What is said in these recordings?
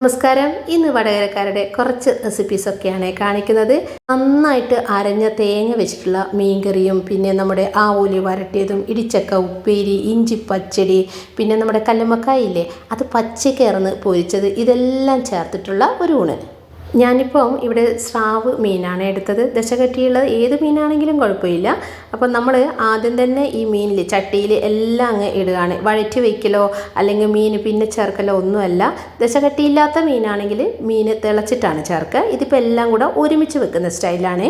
നമസ്കാരം. ഇന്ന് വടകരക്കാരുടെ കുറച്ച് റെസിപ്പീസൊക്കെയാണ് കാണിക്കുന്നത്. നന്നായിട്ട് അരഞ്ഞ തേങ്ങ വെച്ചിട്ടുള്ള മീൻകറിയും പിന്നെ നമ്മുടെ ആവോലി വരട്ടിയതും ഇടിച്ചക്ക ഉപ്പേരി ഇഞ്ചി പച്ചടി പിന്നെ നമ്മുടെ കല്ലുമ്മക്കായില്ലേ അത് പച്ചക്കയർന്ന് പൊരിച്ചത് ഇതെല്ലാം ചേർത്തിട്ടുള്ള ഒരു ഊണ്. ഞാനിപ്പം ഇവിടെ സ്രാവ് മീനാണ് എടുത്തത്. ദശകട്ടിയുള്ള ഏത് മീനാണെങ്കിലും കുഴപ്പമില്ല. അപ്പം നമ്മൾ ആദ്യം തന്നെ ഈ മീനിൽ ചട്ടിയിൽ എല്ലാം അങ്ങ് ഇടുകയാണ്. വഴറ്റി വയ്ക്കലോ അല്ലെങ്കിൽ മീൻ പിന്നെ ചേർക്കലോ ഒന്നുമല്ല. ദശകട്ടിയില്ലാത്ത മീനാണെങ്കിൽ മീൻ തിളച്ചിട്ടാണ് ചേർക്കുക. ഇതിപ്പോൾ എല്ലാം കൂടെ ഒരുമിച്ച് വെക്കുന്ന സ്റ്റൈലാണ്.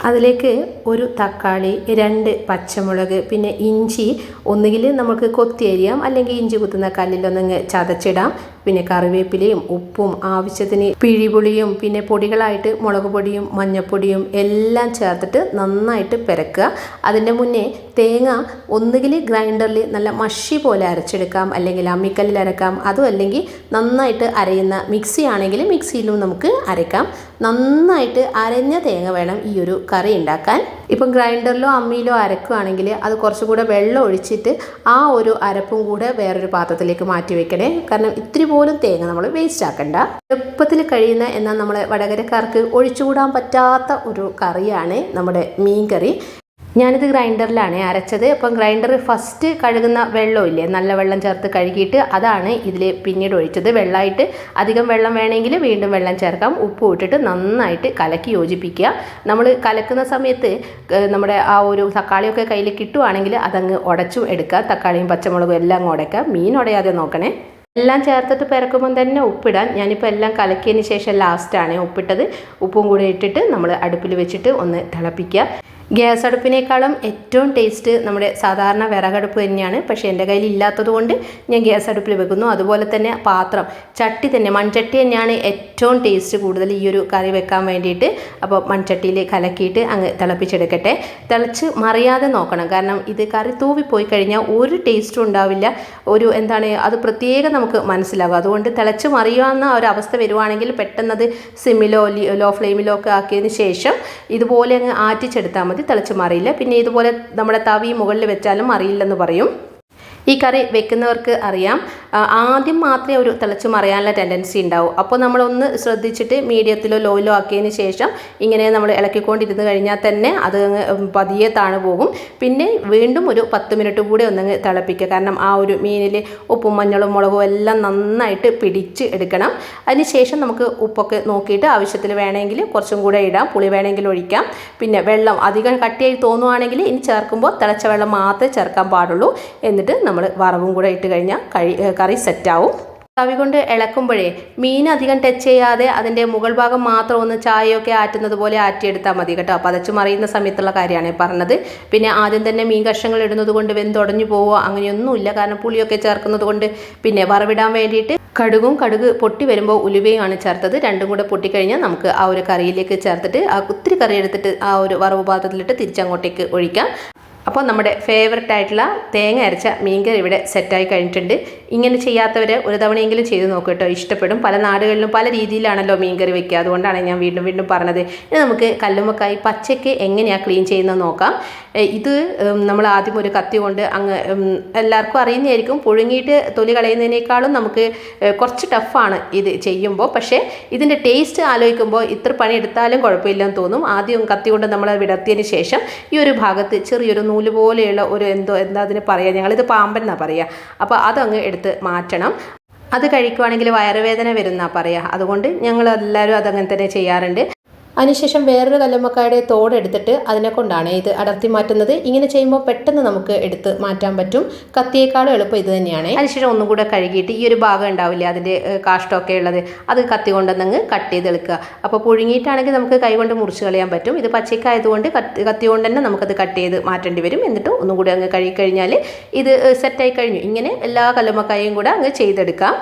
അതിലേക്ക് ഒരു തക്കാളി, 2 പച്ചമുളക്, പിന്നെ ഇഞ്ചി ഒന്നുകിൽ നമുക്ക് കൊത്തി അരിയാം അല്ലെങ്കിൽ ഇഞ്ചി കുത്തുന്ന കല്ലിലൊന്നങ്ങ് ചതച്ചിടാം. പിന്നെ കറിവേപ്പിലയും ഉപ്പും ആവശ്യത്തിന് പിഴിപുളിയും പിന്നെ പൊടികളായിട്ട് മുളക് പൊടിയും മഞ്ഞൾപ്പൊടിയും എല്ലാം ചേർത്തിട്ട് നന്നായിട്ട് പെരക്കുക. അതിൻ്റെ മുന്നേ തേങ്ങ ഒന്നുകിൽ ഗ്രൈൻഡറിൽ നല്ല മഷി പോലെ അരച്ചെടുക്കാം അല്ലെങ്കിൽ അമ്മിക്കല്ലിൽ അരക്കാം. അതും അല്ലെങ്കിൽ നന്നായിട്ട് അരയുന്ന മിക്സി ആണെങ്കിൽ മിക്സിയിലും നമുക്ക് അരക്കാം. നന്നായിട്ട് അരഞ്ഞ തേങ്ങ വേണം ഈ ഒരു കറി ഉണ്ടാക്കാൻ. ഇപ്പം ഗ്രൈൻഡറിലോ അമ്മിയിലോ അരക്കുകയാണെങ്കിൽ അത് കുറച്ചുകൂടെ വെള്ളം ഒഴിച്ചിട്ട് ആ ഒരു അരപ്പും കൂടെ വേറൊരു പാത്രത്തിലേക്ക് മാറ്റി വെക്കണേ. കാരണം ഇത്തിരി പോലും തേങ്ങ നമ്മൾ വേസ്റ്റ് ആക്കണ്ട. എളുപ്പത്തിൽ കഴിയുന്ന എന്നാൽ നമ്മളെ വടകരക്കാർക്ക് ഒഴിച്ചുകൂടാൻ പറ്റാത്ത ഒരു കറിയാണ് നമ്മുടെ മീൻ കറി. ഞാനിത് ഗ്രൈൻഡറിലാണ് അരച്ചത്. അപ്പം ഗ്രൈൻഡർ ഫസ്റ്റ് കഴുകുന്ന വെള്ളമില്ലേ, നല്ല വെള്ളം ചേർത്ത് കഴുകിയിട്ട് അതാണ് ഇതിൽ പിന്നീട് ഒഴിച്ചത്. വെള്ളമായിട്ട് അധികം വെള്ളം വേണമെങ്കിൽ വീണ്ടും വെള്ളം ചേർക്കാം. ഉപ്പ് ഇട്ടിട്ട് നന്നായിട്ട് കലക്കി യോജിപ്പിക്കുക. നമ്മൾ കലക്കുന്ന സമയത്ത് നമ്മുടെ ആ ഒരു തക്കാളിയൊക്കെ കയ്യിൽ കിട്ടുവാണെങ്കിൽ അതങ്ങ് ഉടച്ചും എടുക്കുക. തക്കാളിയും പച്ചമുളകും എല്ലാം അങ്ങ് ഉടയ്ക്കുക. മീൻ ഉടയാതെ നോക്കണേ. എല്ലാം ചേർത്തിട്ട് പിറക്കുമ്പം തന്നെ ഉപ്പിടാൻ. ഞാനിപ്പോൾ എല്ലാം കലക്കിയതിന് ശേഷം ലാസ്റ്റാണ് ഉപ്പിട്ടത്. ഉപ്പും കൂടി ഇട്ടിട്ട് നമ്മൾ അടുപ്പിൽ വെച്ചിട്ട് ഒന്ന് തിളപ്പിക്കുക. ഗ്യാസ് അടുപ്പിനേക്കാളും ഏറ്റവും ടേസ്റ്റ് നമ്മുടെ സാധാരണ വിറകടുപ്പ് തന്നെയാണ്. പക്ഷേ എൻ്റെ കയ്യിൽ ഇല്ലാത്തത് കൊണ്ട് ഞാൻ ഗ്യാസ് അടുപ്പിൽ വെക്കുന്നു. അതുപോലെ തന്നെ പാത്രം ചട്ടി തന്നെ മൺചട്ടി തന്നെയാണ് ഏറ്റവും ടേസ്റ്റ് കൂടുതൽ ഈ ഒരു കറി വെക്കാൻ വേണ്ടിയിട്ട്. അപ്പോൾ മൺചട്ടിയിൽ കലക്കിയിട്ട് അങ്ങ് തിളപ്പിച്ചെടുക്കട്ടെ. തിളച്ച് മറിയാതെ നോക്കണം. കാരണം ഇത് കറി തൂവിപ്പോയി കഴിഞ്ഞാൽ ഒരു ടേസ്റ്റും ഉണ്ടാവില്ല. ഒരു അത് പ്രത്യേകം നമുക്ക് മനസ്സിലാകും. അതുകൊണ്ട് തിളച്ച് മറിയാവുന്ന ഒരു അവസ്ഥ വരുവാണെങ്കിൽ പെട്ടെന്നത് സിമ്മിലോ ലോ ഫ്ലെയിമിലോ ഒക്കെ ആക്കിയതിന് ശേഷം ഇതുപോലെ അങ്ങ് ആറ്റിച്ചെടുത്താൽ മതി. തിളച്ച് മാറിയില്ല. പിന്നെ ഇതുപോലെ നമ്മുടെ തവി മുകളിൽ വെച്ചാലും അറിയില്ലെന്ന് പറയും. ഈ കറി വെക്കുന്നവർക്ക് അറിയാം, ആദ്യം മാത്രമേ ഒരു തിളച്ച് മറിയാനുള്ള ടെൻഡൻസി ഉണ്ടാവും. അപ്പോൾ നമ്മളൊന്ന് ശ്രദ്ധിച്ചിട്ട് മീഡിയത്തിലോ ലോയിലോ ആക്കിയതിന് ശേഷം ഇങ്ങനെ നമ്മൾ ഇളക്കിക്കൊണ്ടിരുന്ന് കഴിഞ്ഞാൽ തന്നെ അത് പതിയെ താണു പോകും. പിന്നെ വീണ്ടും ഒരു 10 മിനിറ്റ് കൂടെ ഒന്നങ്ങ് തിളപ്പിക്കുക. കാരണം ആ ഒരു മീനിൽ ഉപ്പും മഞ്ഞളും മുളകും എല്ലാം നന്നായിട്ട് പിടിച്ച് എടുക്കണം. അതിന് ശേഷം നമുക്ക് ഉപ്പൊക്കെ നോക്കിയിട്ട് ആവശ്യത്തിന് വേണമെങ്കിൽ കുറച്ചും കൂടെ ഇടാം. പുളി വേണമെങ്കിൽ ഒഴിക്കാം. പിന്നെ വെള്ളം അധികം കട്ടിയായി തോന്നുവാണെങ്കിൽ ഇനി ചേർക്കുമ്പോൾ തിളച്ച വെള്ളം മാത്രമേ ചേർക്കാൻ പാടുള്ളൂ. എന്നിട്ട് നമ്മൾ വറവും കൂടെ ഇട്ട് കഴിഞ്ഞാൽ കറി സെറ്റാവും. തവി കൊണ്ട് ഇളക്കുമ്പോഴേ മീൻ അധികം ടച്ച് ചെയ്യാതെ അതിൻ്റെ മുകൾ ഭാഗം മാത്രം ഒന്ന് ചായയൊക്കെ ആറ്റുന്നത് പോലെ ആറ്റിയെടുത്താൽ മതി കേട്ടോ. പതച്ച് മറിയുന്ന സമയത്തുള്ള കാര്യമാണ് പറഞ്ഞത്. പിന്നെ ആദ്യം തന്നെ മീൻ കഷ്ണങ്ങൾ ഇടുന്നത് കൊണ്ട് വെന്തുടഞ്ഞു പോവുക അങ്ങനെയൊന്നുമില്ല. കാരണം പുളിയൊക്കെ ചേർക്കുന്നത് കൊണ്ട്. പിന്നെ വറവിടാൻ വേണ്ടിയിട്ട് കടുക് പൊട്ടി വരുമ്പോൾ ഉലുവയുമാണ് ചേർത്തത്. രണ്ടും കൂടെ പൊട്ടിക്കഴിഞ്ഞാൽ നമുക്ക് ആ ഒരു കറിയിലേക്ക് ചേർത്തിട്ട് ഒത്തിരി കറി എടുത്തിട്ട് ആ ഒരു വറവ് പാത്രത്തിലിട്ട് തിരിച്ചങ്ങോട്ടേക്ക് ഒഴിക്കാം. അപ്പോൾ നമ്മുടെ ഫേവററ്റ് ആയിട്ടുള്ള തേങ്ങ അരച്ച മീൻകറി ഇവിടെ സെറ്റായി കഴിഞ്ഞിട്ടുണ്ട്. ഇങ്ങനെ ചെയ്യാത്തവർ ഒരു തവണയെങ്കിലും ചെയ്ത് നോക്കൂ കേട്ടോ. ഇഷ്ടപ്പെടും. പല നാടുകളിലും പല രീതിയിലാണല്ലോ മീൻകറി വെക്കുക. അതുകൊണ്ടാണ് ഞാൻ വീണ്ടും പറഞ്ഞത്. ഇനി നമുക്ക് കല്ലുമ്മക്കായി പച്ചയ്ക്ക് എങ്ങനെയാണ് ക്ലീൻ ചെയ്യുന്നത് നോക്കാം. ഇത് നമ്മൾ ആദ്യം ഒരു കത്തി കൊണ്ട് അങ്ങ് എല്ലാവർക്കും അറിയുന്നതായിരിക്കും. പുഴുങ്ങിയിട്ട് തൊലി കളയുന്നതിനേക്കാളും നമുക്ക് കുറച്ച് ടഫാണ് ഇത് ചെയ്യുമ്പോൾ. പക്ഷേ ഇതിൻ്റെ ടേസ്റ്റ് ആലോചിക്കുമ്പോൾ ഇത്ര പണി എടുത്താലും കുഴപ്പമില്ലെന്ന് തോന്നും. ആദ്യം കത്തി കൊണ്ട് നമ്മൾ വിടർത്തിയതിന് ശേഷം ഈ ഒരു ഭാഗത്ത് ചെറിയൊരു നൂല് പോലെയുള്ള ഒരു എന്താ അതിന് പറയുക, ഞങ്ങളിത് പാമ്പൻ എന്നാണ് പറയുക. അപ്പോൾ അതങ്ങ് എടുത്ത് മാറ്റണം. അത് കഴിക്കുവാണെങ്കിൽ വയറുവേദന വരുന്നാണ് പറയുക. അതുകൊണ്ട് ഞങ്ങളെല്ലാവരും അതങ്ങനെ തന്നെ ചെയ്യാറുണ്ട്. അതിനുശേഷം വേറൊരു കല്ലുമ്മക്കായുടെ തോടെടുത്തിട്ട് അതിനെ കൊണ്ടാണ് ഇത് അടർത്തി മാറ്റുന്നത്. ഇങ്ങനെ ചെയ്യുമ്പോൾ പെട്ടെന്ന് നമുക്ക് എടുത്ത് മാറ്റാൻ പറ്റും. കത്തിയേക്കാളും എളുപ്പം ഇത് തന്നെയാണ്. അതിനുശേഷം ഒന്നും കൂടെ കഴുകിയിട്ട് ഈ ഒരു ഭാഗം ഉണ്ടാവില്ലേ അതിൻ്റെ കാഷ്ടമൊക്കെ ഉള്ളത് അത് കത്തി കൊണ്ടുവന്നങ്ങ് കട്ട് ചെയ്തെടുക്കുക. അപ്പോൾ പുഴുങ്ങിയിട്ടാണെങ്കിൽ നമുക്ക് കൈ കൊണ്ട് മുറിച്ച് കളയാൻ പറ്റും. ഇത് പച്ചക്കായതുകൊണ്ട് കത്തി കൊണ്ട് തന്നെ നമുക്കത് കട്ട് ചെയ്ത് മാറ്റേണ്ടി വരും. എന്നിട്ട് ഒന്നും കൂടി അങ്ങ് കഴുകി കഴിഞ്ഞാൽ ഇത് സെറ്റായി കഴിഞ്ഞു. ഇങ്ങനെ എല്ലാ കല്ലുമ്മക്കായും കൂടെ അങ്ങ് ചെയ്തെടുക്കാം.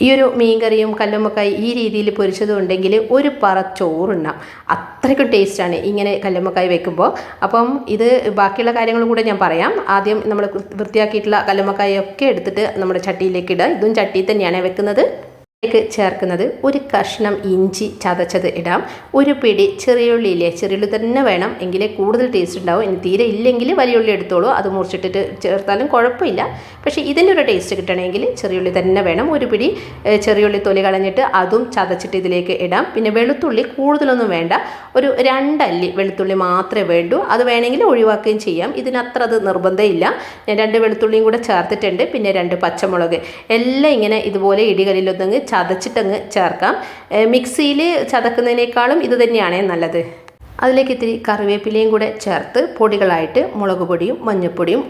ഈ ഒരു മീൻകറിയും കല്ലുമ്മക്കായി ഈ രീതിയിൽ പൊരിച്ചതുണ്ടെങ്കിൽ ഒരു പറ ചോറുണ്ണാം. അത്രയ്ക്കും ടേസ്റ്റാണ് ഇങ്ങനെ കല്ലുമ്മക്കായി വെക്കുമ്പോൾ. അപ്പം ഇത് ബാക്കിയുള്ള കാര്യങ്ങളും കൂടെ ഞാൻ പറയാം. ആദ്യം നമ്മൾ വൃത്തിയാക്കിയിട്ടുള്ള കല്ലുമ്മക്കായൊക്കെ എടുത്തിട്ട് നമ്മുടെ ചട്ടിയിലേക്ക് ഇടുക. ഇതും ചട്ടിയിൽ തന്നെയാണ് വെക്കുന്നത്. ചേർക്കുന്നത് ഒരു കഷ്ണം ഇഞ്ചി ചതച്ചത് ഇടാം, ഒരു പിടി ചെറിയുള്ളിയില്ലേ, ചെറിയുള്ളി തന്നെ വേണം, എങ്കിലേ കൂടുതൽ ടേസ്റ്റ് ഉണ്ടാവും. ഇനി തീരെ ഇല്ലെങ്കിൽ വലിയ ഉള്ളി എടുത്തോളൂ, അത് മുറിച്ചിട്ടിട്ട് ചേർത്താലും കുഴപ്പമില്ല. പക്ഷേ ഇതിൻ്റെ ഒരു ടേസ്റ്റ് കിട്ടണമെങ്കിൽ ചെറിയുള്ളി തന്നെ വേണം. ഒരു പിടി ചെറിയുള്ളി തൊലി കളഞ്ഞിട്ട് അതും ചതച്ചിട്ട് ഇതിലേക്ക് ഇടാം. പിന്നെ വെളുത്തുള്ളി കൂടുതലൊന്നും വേണ്ട, ഒരു 2 അല്ലി വെളുത്തുള്ളി മാത്രമേ വേണ്ടൂ. അത് വേണമെങ്കിൽ ഒഴിവാക്കുകയും ചെയ്യാം, ഇതിനത്ര അത് നിർബന്ധമില്ല. ഞാൻ 2 വെളുത്തുള്ളിയും കൂടെ ചേർത്തിട്ടുണ്ട്. പിന്നെ 2 പച്ചമുളക് എല്ലാം ഇങ്ങനെ ഇതുപോലെ ഇടികല്ലിലൊന്നങ്ങ് ചതച്ചിട്ടങ്ങ് ചേർക്കാം. മിക്സിയിൽ ചതക്കുന്നതിനേക്കാളും ഇത് തന്നെയാണ് നല്ലത്. അതിലേക്ക് ഇത്തിരി കറിവേപ്പിലയും കൂടെ ചേർത്ത് പൊടികളായിട്ട് മുളക് പൊടിയും മഞ്ഞൾപ്പൊടിയും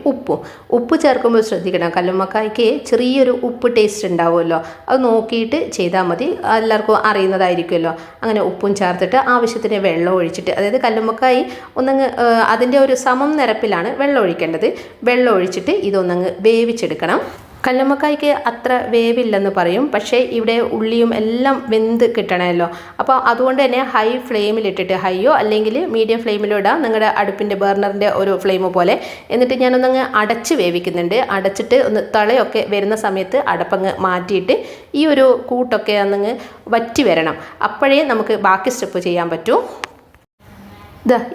ഉപ്പ് ചേർക്കുമ്പോൾ ശ്രദ്ധിക്കണം, കല്ലുമ്മക്കായ്ക്ക് ചെറിയൊരു ഉപ്പ് ടേസ്റ്റ് ഉണ്ടാവുമല്ലോ, അത് നോക്കിയിട്ട് ചെയ്താൽ മതി. എല്ലാവർക്കും അറിയുന്നതായിരിക്കുമല്ലോ. അങ്ങനെ ഉപ്പും ചേർത്തിട്ട് ആവശ്യത്തിന് വെള്ളം ഒഴിച്ചിട്ട്, അതായത് കല്ലുമ്മക്കായി ഒന്നങ്ങ് അതിൻ്റെ ഒരു സമം നിരപ്പിലാണ് വെള്ളം ഒഴിക്കേണ്ടത്. വെള്ളം ഒഴിച്ചിട്ട് ഇതൊന്നങ്ങ് വേവിച്ചെടുക്കണം. കല്ലുമ്മക്കായ്ക്ക് അത്ര വേവില്ലെന്ന് പറയും, പക്ഷേ ഇവിടെ ഉള്ളിയും എല്ലാം വെന്ത് കിട്ടണമല്ലോ. അപ്പോൾ അതുകൊണ്ട് തന്നെ ഹൈ ഫ്ലെയിമിലിട്ടിട്ട്, ഹൈയോ അല്ലെങ്കിൽ മീഡിയം ഫ്ലെയിമിലോ ഇടാം, നിങ്ങളുടെ അടുപ്പിൻ്റെ ബർണറിൻ്റെ ഒരു ഫ്ലെയിം പോലെ. എന്നിട്ട് ഞാനൊന്നങ്ങ് അടച്ച് വേവിക്കുന്നുണ്ട്. അടച്ചിട്ട് ഒന്ന് തളയൊക്കെ വരുന്ന സമയത്ത് അടപ്പങ്ങ് മാറ്റിയിട്ട് ഈ ഒരു കൂട്ടൊക്കെ ഒന്നങ്ങ് വറ്റി വരണം. അപ്പോഴേ നമുക്ക് ബാക്കി സ്റ്റെപ്പ് ചെയ്യാൻ പറ്റൂ.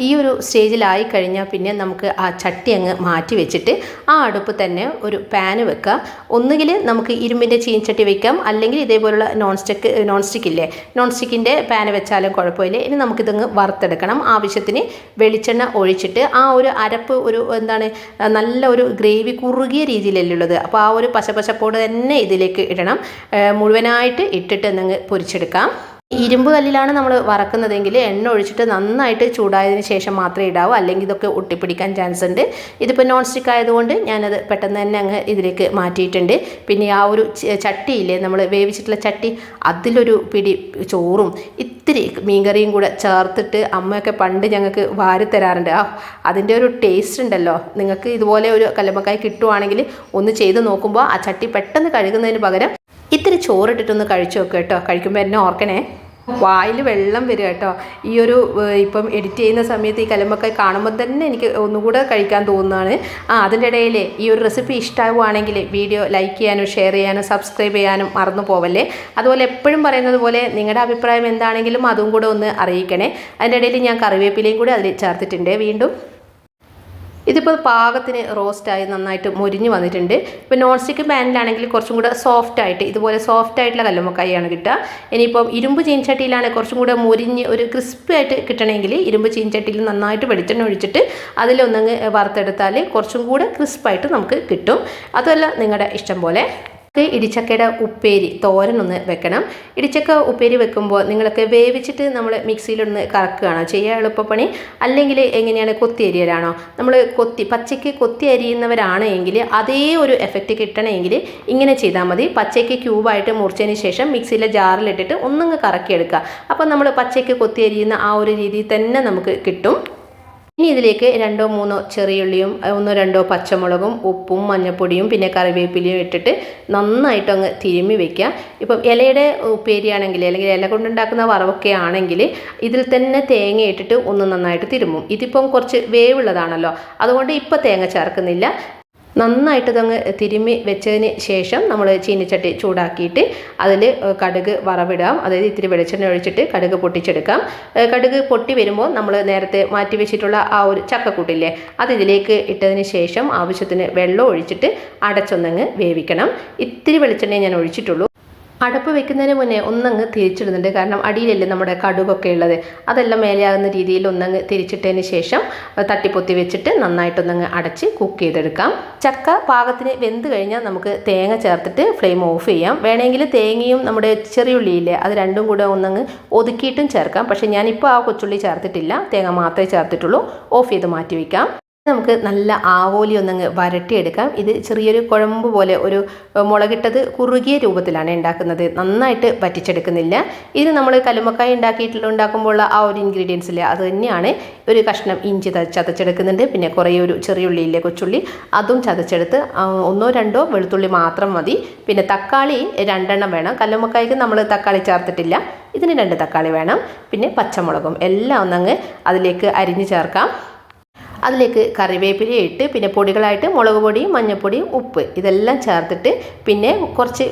ഈ ഒരു സ്റ്റേജിലായി കഴിഞ്ഞാൽ പിന്നെ നമുക്ക് ആ ചട്ടി അങ്ങ് മാറ്റി വെച്ചിട്ട് ആ അടുപ്പ് തന്നെ ഒരു പാന് വെക്കുക. ഒന്നുകിൽ നമുക്ക് ഇരുമ്പിൻ്റെ ചീനച്ചട്ടി വെക്കാം, അല്ലെങ്കിൽ ഇതേപോലുള്ള നോൺ സ്റ്റിക്കിൻ്റെ പാന് വെച്ചാലും കുഴപ്പമില്ല. ഇനി നമുക്കിതങ്ങ് വറുത്തെടുക്കണം. ആവശ്യത്തിന് വെളിച്ചെണ്ണ ഒഴിച്ചിട്ട് ആ ഒരു അരപ്പ് ഒരു നല്ല ഒരു ഗ്രേവി കുറുകിയ രീതിയിലല്ലേ ഉള്ളത്, അപ്പോൾ ആ ഒരു പശപ്പോട് തന്നെ ഇതിലേക്ക് ഇടണം. മുഴുവനായിട്ട് ഇട്ടിട്ട് എന്നങ്ങ് പൊരിച്ചെടുക്കാം. ഇരുമ്പ് കല്ലിലാണ് നമ്മൾ വറക്കുന്നതെങ്കിൽ എണ്ണ ഒഴിച്ചിട്ട് നന്നായിട്ട് ചൂടായതിന് ശേഷം മാത്രമേ ഇടാവൂ, അല്ലെങ്കിൽ ഇതൊക്കെ ഒട്ടിപ്പിടിക്കാൻ ചാൻസ് ഉണ്ട്. ഇതിപ്പോൾ നോൺ സ്റ്റിക്ക് ആയതുകൊണ്ട് ഞാനത് പെട്ടെന്ന് തന്നെ അങ്ങ് ഇതിലേക്ക് മാറ്റിയിട്ടുണ്ട്. പിന്നെ ആ ഒരു ചട്ടിയില്ലേ, നമ്മൾ വേവിച്ചിട്ടുള്ള ചട്ടി, അതിലൊരു പിടി ചോറും ഇത്തിരി മീൻകറിയും കൂടെ ചേർത്തിട്ട് അമ്മയൊക്കെ പണ്ട് ഞങ്ങൾക്ക് വാരി തരാറുണ്ട്. അതിൻ്റെ ഒരു ടേസ്റ്റ് ഉണ്ടല്ലോ. നിങ്ങൾക്ക് ഇതുപോലെ ഒരു കല്ലുമ്മക്കായ് കിട്ടുവാണെങ്കിൽ ഒന്ന് ചെയ്ത് നോക്കുമ്പോൾ ആ ചട്ടി പെട്ടെന്ന് കഴുകുന്നതിന് പകരം ഇത്തിരി ചോറിട്ടിട്ടൊന്ന് കഴിച്ചു നോക്കുക കേട്ടോ. കഴിക്കുമ്പോൾ എന്നെ ഓർക്കണേ, വായിൽ വെള്ളം വരിക കേട്ടോ. ഈ ഒരു ഇപ്പം എഡിറ്റ് ചെയ്യുന്ന സമയത്ത് ഈ കല്ലുമ്മക്കായ് കാണുമ്പോൾ തന്നെ എനിക്ക് ഒന്നുകൂടെ കഴിക്കാൻ തോന്നുന്നതാണ്. അതിൻ്റെ ഇടയിൽ ഈ ഒരു റെസിപ്പി ഇഷ്ടമാവുകയാണെങ്കിൽ വീഡിയോ ലൈക്ക് ചെയ്യാനും ഷെയർ ചെയ്യാനും സബ്സ്ക്രൈബ് ചെയ്യാനും മറന്നു പോവല്ലേ. അതുപോലെ എപ്പോഴും പറയുന്നത് പോലെ നിങ്ങളുടെ അഭിപ്രായം എന്താണെങ്കിലും അതും കൂടെ ഒന്ന് അറിയിക്കണേ. അതിൻ്റെ ഇടയിൽ ഞാൻ കറിവേപ്പിലയും കൂടി അതിൽ ചേർത്തിട്ടുണ്ട്. വീണ്ടും ഇതിപ്പോൾ പാകത്തിന് റോസ്റ്റായി നന്നായിട്ട് മൊരിഞ്ഞ് വന്നിട്ടുണ്ട്. ഇപ്പോൾ നോൺ സ്റ്റിക്ക് പാനിലാണെങ്കിൽ കുറച്ചും കൂടെ സോഫ്റ്റായിട്ട്, ഇതുപോലെ സോഫ്റ്റായിട്ടുള്ള കല്ലുമ്മക്കായാണ് കിട്ടുക. ഇനിയിപ്പം ഇരുമ്പ് ചീനച്ചട്ടിയിലാണ് കുറച്ചും കൂടെ മൊരിഞ്ഞ് ഒരു ക്രിസ്പി ആയിട്ട് കിട്ടണമെങ്കിൽ ഇരുമ്പ് ചീനച്ചട്ടിയിൽ നന്നായിട്ട് വെളിച്ചെണ്ണ ഒഴിച്ചിട്ട് അതിലൊന്നങ്ങ് വറുത്തെടുത്താൽ കുറച്ചും കൂടെ ക്രിസ്പായിട്ട് നമുക്ക് കിട്ടും. അതുമല്ല നിങ്ങളുടെ ഇഷ്ടം പോലെ. ഇടിച്ചക്കയുടെ ഉപ്പേരി തോരനൊന്ന് വെക്കണം. ഇടിച്ചക്ക ഉപ്പേരി വെക്കുമ്പോൾ നിങ്ങളൊക്കെ വേവിച്ചിട്ട് നമ്മൾ മിക്സിയിലൊന്ന് കറക്കുകയാണോ ചെയ്യുക എളുപ്പപ്പണി, അല്ലെങ്കിൽ എങ്ങനെയാണ് കൊത്തി അരിയലാണോ? നമ്മൾ പച്ചയ്ക്ക് കൊത്തി അരിയുന്നവരാണ് എങ്കിൽ അതേ ഒരു എഫക്റ്റ് കിട്ടണമെങ്കിൽ ഇങ്ങനെ ചെയ്താൽ മതി. പച്ചയ്ക്ക് ക്യൂബായിട്ട് മുറിച്ചതിന് ശേഷം മിക്സിയിലെ ജാറിലിട്ടിട്ട് ഒന്നങ്ങ് കറക്കിയെടുക്കുക. അപ്പോൾ നമ്മൾ പച്ചയ്ക്ക് കൊത്തി അരിയുന്ന ആ ഒരു രീതിയിൽ തന്നെ നമുക്ക് കിട്ടും. ഇനി ഇതിലേക്ക് 2-3 ചെറിയുള്ളിയും 1-2 പച്ചമുളകും ഉപ്പും മഞ്ഞൾപ്പൊടിയും പിന്നെ കറിവേപ്പിലയും ഇട്ടിട്ട് നന്നായിട്ട് അങ്ങ് തിരുമ്മി വെക്കുക. ഇപ്പം ഇലയുടെ ഉപ്പേരിയാണെങ്കിൽ അല്ലെങ്കിൽ ഇല കൊണ്ടുണ്ടാക്കുന്ന വറവൊക്കെ ആണെങ്കിൽ ഇതിൽ തന്നെ തേങ്ങ ഇട്ടിട്ട് ഒന്ന് നന്നായിട്ട് തിരുമ്മും. ഇതിപ്പം കുറച്ച് വേവുള്ളതാണല്ലോ, അതുകൊണ്ട് ഇപ്പോൾ തേങ്ങ ചേർക്കുന്നില്ല. നന്നായിട്ട് ഇതങ്ങ് തിരുമ്മി വെച്ചതിന് ശേഷം നമ്മൾ ചീനിച്ചട്ടി ചൂടാക്കിയിട്ട് അതിൽ കടുക് വറവിടാം. അതായത് ഇത്തിരി വെളിച്ചെണ്ണ ഒഴിച്ചിട്ട് കടുക് പൊട്ടിച്ചെടുക്കാം. കടുക് പൊട്ടി വരുമ്പോൾ നമ്മൾ നേരത്തെ മാറ്റി വെച്ചിട്ടുള്ള ആ ഒരു ചക്കക്കൂട്ടില്ലേ, അത് ഇതിലേക്ക് ഇട്ടതിന് ശേഷം ആവശ്യത്തിന് വെള്ളം ഒഴിച്ചിട്ട് അടച്ചൊന്നങ്ങ് വേവിക്കണം. ഇത്തിരി വെളിച്ചെണ്ണയെ ഞാൻ ഒഴിച്ചിട്ടുള്ളൂ. അടപ്പ് വെക്കുന്നതിന് മുന്നേ ഒന്നങ്ങ് തിരിച്ചിടുന്നുണ്ട്, കാരണം അടിയിലല്ലേ നമ്മുടെ കടുകൊക്കെ ഉള്ളത്, അതെല്ലാം മേലെയാകുന്ന രീതിയിൽ ഒന്നങ്ങ് തിരിച്ചിട്ടതിന് ശേഷം തട്ടിപ്പൊത്തി വെച്ചിട്ട് നന്നായിട്ടൊന്നങ്ങ് അടച്ച് കുക്ക് ചെയ്തെടുക്കാം. ചക്ക പാകത്തിന് വെന്ത് കഴിഞ്ഞാൽ നമുക്ക് തേങ്ങ ചേർത്തിട്ട് ഫ്ലെയിം ഓഫ് ചെയ്യാം. വേണമെങ്കിൽ തേങ്ങയും നമ്മുടെ ചെറിയുള്ളിയില്ലേ, അത് രണ്ടും കൂടെ ഒന്നങ്ങ് ഒതുക്കിയിട്ടും ചേർക്കാം. പക്ഷേ ഞാനിപ്പോൾ ആ കൊച്ചുള്ളി ചേർത്തിട്ടില്ല, തേങ്ങ മാത്രമേ ചേർത്തിട്ടുള്ളൂ. ഓഫ് ചെയ്ത് മാറ്റി വയ്ക്കാം. നമുക്ക് നല്ല ആവോലി ഒന്നങ്ങ് വരട്ടിയെടുക്കാം. ഇത് ചെറിയൊരു കുഴമ്പ് പോലെ ഒരു മുളകിട്ടത് കുറുകിയ രൂപത്തിലാണ് ഉണ്ടാക്കുന്നത്, നന്നായിട്ട് വറ്റിച്ചെടുക്കുന്നില്ല. ഇത് നമ്മൾ കല്ലുമ്മക്കായ് ഉണ്ടാക്കുമ്പോൾ ആ ഒരു ഇൻഗ്രീഡിയൻസില്ലേ, അത് തന്നെയാണ്. ഒരു കഷ്ണം ഇഞ്ചി ചതച്ചെടുക്കുന്നുണ്ട്, പിന്നെ കുറേ ഒരു ചെറിയുള്ളിയില്ലേ കൊച്ചുള്ളി, അതും ചതച്ചെടുത്ത് 1-2 വെളുത്തുള്ളി മാത്രം മതി. പിന്നെ തക്കാളി 2 വേണം. കല്ലുമ്മക്കായ്ക്ക് നമ്മൾ തക്കാളി ചേർത്തിട്ടില്ല, ഇതിന് 2 തക്കാളി വേണം. പിന്നെ പച്ചമുളകും എല്ലാം ഒന്നങ്ങ് അതിലേക്ക് അരിഞ്ഞ് ചേർക്കാം. അതിലേക്ക് കറിവേപ്പില ഇട്ട് പിന്നെ പൊടികളായിട്ട് മുളക് പൊടിയും മഞ്ഞൾപ്പൊടിയും ഉപ്പ് ഇതെല്ലാം ചേർത്തിട്ട് പിന്നെ കുറച്ച്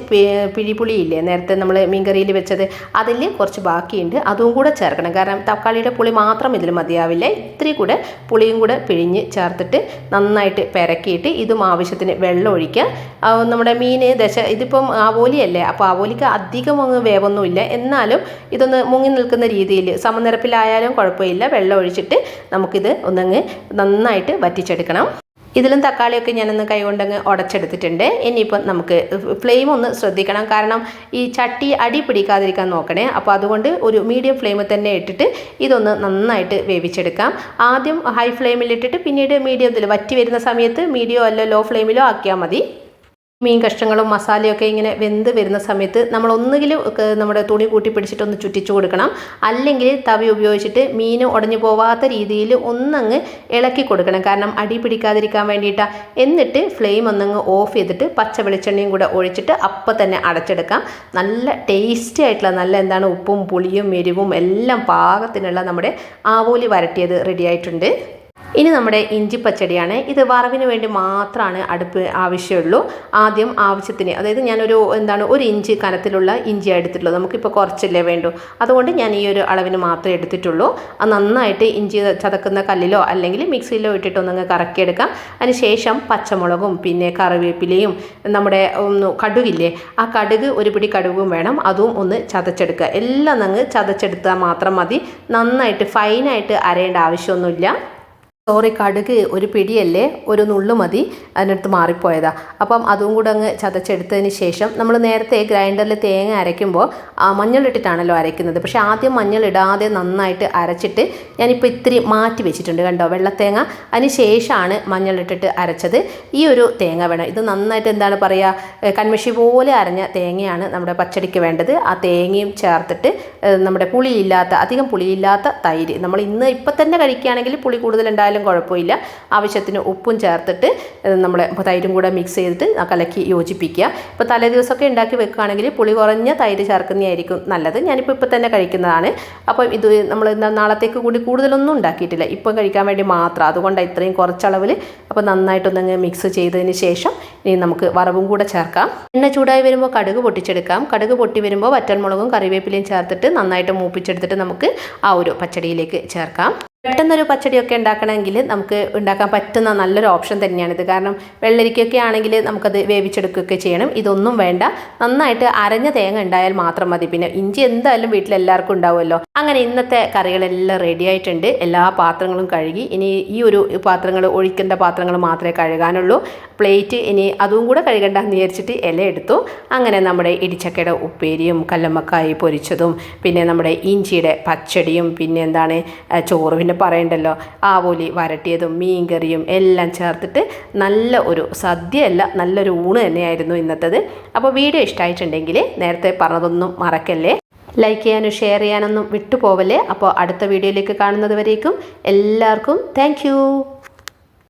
പിഴിപുളിയില്ലേ നേരത്തെ നമ്മൾ മീൻകറിയിൽ വെച്ചത് അതിൽ കുറച്ച് ബാക്കിയുണ്ട് അതും കൂടെ ചേർക്കണം. കാരണം തക്കാളിയുടെ പുളി മാത്രം ഇതിൽ മതിയാവില്ല. ഇത്തിരി കൂടെ പുളിയും കൂടെ പിഴിഞ്ഞ് ചേർത്തിട്ട് നന്നായിട്ട് പെരക്കിയിട്ട് ഇതും ആവശ്യത്തിന് വെള്ളം ഒഴിക്കുക. നമ്മുടെ മീൻ ഇതിപ്പം ആവോലിയല്ലേ, അപ്പോൾ ആവോലിക്ക് അധികം അങ്ങ് വേവൊന്നുമില്ല, എന്നാലും ഇതൊന്ന് മുങ്ങി നിൽക്കുന്ന രീതിയിൽ സമനിരപ്പിലായാലും കുഴപ്പമില്ല. വെള്ളം ഒഴിച്ചിട്ട് നമുക്കിത് ഒന്നങ്ങ് നന്നായിട്ട് വറ്റിച്ചെടുക്കണം. ഇതിലും തക്കാളിയൊക്കെ ഞാനൊന്ന് കൈകൊണ്ടങ്ങ് ഉടച്ചെടുത്തിട്ടുണ്ട്. ഇനിയിപ്പോൾ നമുക്ക് ഫ്ലെയിം ഒന്ന് ശ്രദ്ധിക്കണം, കാരണം ഈ ചട്ടി അടി പിടിക്കാതിരിക്കാൻ നോക്കണേ. അപ്പോൾ അതുകൊണ്ട് ഒരു മീഡിയം ഫ്ലെയിമിൽ തന്നെ ഇട്ടിട്ട് ഇതൊന്ന് നന്നായിട്ട് വേവിച്ചെടുക്കാം. ആദ്യം ഹൈ ഫ്ലെയിമിലിട്ടിട്ട് പിന്നീട് മീഡിയത്തിൽ വറ്റി വരുന്ന സമയത്ത് മീഡിയമോ അല്ല ലോ ഫ്ലെയിമിലോ ആക്കിയാൽ മതി. മീൻ കഷ്ണങ്ങളും മസാലയൊക്കെ ഇങ്ങനെ വെന്ത് വരുന്ന സമയത്ത് നമ്മൾ ഒന്നുകിലും നമ്മുടെ തുണി കൂട്ടി പിടിച്ചിട്ടൊന്ന് ചുറ്റിച്ചു കൊടുക്കണം, അല്ലെങ്കിൽ തവി ഉപയോഗിച്ചിട്ട് മീൻ ഉടഞ്ഞു പോവാത്ത രീതിയിൽ ഒന്നങ്ങ് ഇളക്കി കൊടുക്കണം, കാരണം അടി പിടിക്കാതിരിക്കാൻ വേണ്ടിയിട്ടാണ്. എന്നിട്ട് ഫ്ലെയിം ഒന്നങ്ങ് ഓഫ് ചെയ്തിട്ട് പച്ച വെളിച്ചെണ്ണയും കൂടെ ഒഴിച്ചിട്ട് അപ്പം തന്നെ അടച്ചെടുക്കാം. നല്ല ടേസ്റ്റി ആയിട്ടുള്ള നല്ല ഉപ്പും പുളിയും എരിവും എല്ലാം പാകത്തിനുള്ള നമ്മുടെ ആവോലി വരട്ടിയത് റെഡി ആയിട്ടുണ്ട്. ഇനി നമ്മുടെ ഇഞ്ചി പച്ചടിയാണ്. ഇത് വറവിന് വേണ്ടി മാത്രമാണ് അടുപ്പ് ആവശ്യമുള്ളൂ. ആദ്യം ആവശ്യത്തിന്, അതായത് ഞാനൊരു 1 ഇഞ്ച് കനത്തിലുള്ള ഇഞ്ചി എടുത്തിട്ടുള്ളൂ. നമുക്കിപ്പോൾ കുറച്ചല്ലേ വേണ്ടൂ, അതുകൊണ്ട് ഞാൻ ഈ ഒരു അളവിന് മാത്രമേ എടുത്തിട്ടുള്ളൂ. അത് നന്നായിട്ട് ഇഞ്ചി ചതക്കുന്ന കല്ലിലോ അല്ലെങ്കിൽ മിക്സിയിലോ ഇട്ടിട്ടൊന്നങ്ങ് കറക്കിയെടുക്കാം. അതിനുശേഷം പച്ചമുളകും പിന്നെ കറിവേപ്പിലയും നമ്മുടെ കടുകില്ലേ, ആ കടുക് ഒരു പിടി കടുകും വേണം, അതും ഒന്ന് ചതച്ചെടുക്കുക. എല്ലാം അങ്ങ് ചതച്ചെടുത്താൽ മാത്രം മതി, നന്നായിട്ട് ഫൈനായിട്ട് അരയേണ്ട ആവശ്യമൊന്നുമില്ല. കടുക് ഒരു പിടിയല്ലേ, ഒരു നുള്ളു മതി, അതിനടുത്ത് മാറിപ്പോയതാ. അപ്പം അതും കൂടെ അങ്ങ് ചതച്ചെടുത്തതിന് ശേഷം നമ്മൾ നേരത്തെ ഗ്രൈൻഡറിൽ തേങ്ങ അരയ്ക്കുമ്പോൾ മഞ്ഞളിട്ടിട്ടാണല്ലോ അരയ്ക്കുന്നത്. പക്ഷേ ആദ്യം മഞ്ഞളിടാതെ നന്നായിട്ട് അരച്ചിട്ട് ഞാനിപ്പോൾ ഇത്തിരി മാറ്റി വെച്ചിട്ടുണ്ട്, കണ്ടോ, വെള്ളത്തേങ്ങ. അതിന് ശേഷമാണ് മഞ്ഞളിട്ടിട്ട് അരച്ചത്. ഈ ഒരു തേങ്ങ വേണം. ഇത് നന്നായിട്ട് കൺമഷി പോലെ അരഞ്ഞ തേങ്ങയാണ് നമ്മുടെ പച്ചടിക്ക് വേണ്ടത്. ആ തേങ്ങയും ചേർത്തിട്ട് നമ്മുടെ അധികം പുളിയില്ലാത്ത തൈര്, നമ്മൾ ഇപ്പം തന്നെ കഴിക്കുകയാണെങ്കിൽ പുളി കൂടുതലുണ്ടായാലും കുഴപ്പമില്ല, ആവശ്യത്തിന് ഉപ്പും ചേർത്തിട്ട് നമ്മൾ തൈരും കൂടെ മിക്സ് ചെയ്തിട്ട് കലക്കി യോജിപ്പിക്കുക. ഇപ്പോൾ തലേ ദിവസമൊക്കെ ഉണ്ടാക്കി വെക്കുകയാണെങ്കിൽ പുളി കുറഞ്ഞ തൈര് ചേർക്കുന്നതായിരിക്കും നല്ലത്. ഞാനിപ്പോൾ ഇപ്പം തന്നെ കഴിക്കുന്നതാണ്. അപ്പോൾ ഇത് നമ്മൾ നാളത്തേക്ക് കൂടി കൂടുതലൊന്നും ഉണ്ടാക്കിയിട്ടില്ല, ഇപ്പം കഴിക്കാൻ വേണ്ടി മാത്രം, അതുകൊണ്ടാണ് ഇത്രയും കുറച്ചളവിൽ. അപ്പോൾ നന്നായിട്ടൊന്നങ്ങ് മിക്സ് ചെയ്തതിന് ശേഷം ഇനി നമുക്ക് വറവും കൂടെ ചേർക്കാം. എണ്ണ ചൂടായി വരുമ്പോൾ കടുക് പൊട്ടിച്ചെടുക്കാം. കടുക് പൊട്ടി വരുമ്പോൾ വറ്റൽമുളകും കറിവേപ്പിലയും ചേർത്തിട്ട് നന്നായിട്ട് മൂപ്പിച്ചെടുത്തിട്ട് നമുക്ക് ആ ഒരു പച്ചടിയിലേക്ക് ചേർക്കാം. പെട്ടെന്നൊരു പച്ചടിയൊക്കെ ഉണ്ടാക്കണമെങ്കിൽ നമുക്ക് ഉണ്ടാക്കാൻ പറ്റുന്ന നല്ലൊരു ഓപ്ഷൻ തന്നെയാണിത്. കാരണം വെള്ളരിക്കൊക്കെ ആണെങ്കിൽ നമുക്കത് വേവിച്ചെടുക്കുകയൊക്കെ ചെയ്യണം. ഇതൊന്നും വേണ്ട, നന്നായിട്ട് അരഞ്ഞ തേങ്ങ ഉണ്ടായാൽ മാത്രം മതി. പിന്നെ ഇഞ്ചി എന്തായാലും വീട്ടിലെല്ലാവർക്കും ഉണ്ടാവുമല്ലോ. അങ്ങനെ ഇന്നത്തെ കറികളെല്ലാം റെഡി ആയിട്ടുണ്ട്. എല്ലാ പാത്രങ്ങളും കഴുകി, ഇനി ഈ ഒരു പാത്രങ്ങൾ ഒഴിക്കേണ്ട പാത്രങ്ങൾ മാത്രമേ കഴുകാനുള്ളൂ. പ്ലേറ്റ് ഇനി അതും കൂടെ കഴുകണ്ടെന്ന് വിചാരിച്ചിട്ട് ഇല എടുത്തു. അങ്ങനെ നമ്മുടെ ഇടിച്ചക്കയുടെ ഉപ്പേരിയും കല്ലമ്മക്കായി പൊരിച്ചതും പിന്നെ നമ്മുടെ ഇഞ്ചിയുടെ പച്ചടിയും പിന്നെ ചോറ്, പിന്നെ പറയണ്ടല്ലോ ആവോലി വരട്ടിയതും മീൻകറിയും എല്ലാം ചേർത്തിട്ട് നല്ല ഒരു സദ്യയല്ല, നല്ലൊരു ഊണ് തന്നെയായിരുന്നു ഇന്നത്തേത്. അപ്പോൾ വീഡിയോ ഇഷ്ടമായിട്ടുണ്ടെങ്കിൽ നേരത്തെ പറഞ്ഞതൊന്നും മറക്കല്ലേ, ലൈക്ക് ചെയ്യാനും ഷെയർ ചെയ്യാനൊന്നും വിട്ടുപോവല്ലേ. അപ്പോൾ അടുത്ത വീഡിയോയിലേക്ക് കാണുന്നത് വരേക്കും എല്ലാവർക്കും താങ്ക്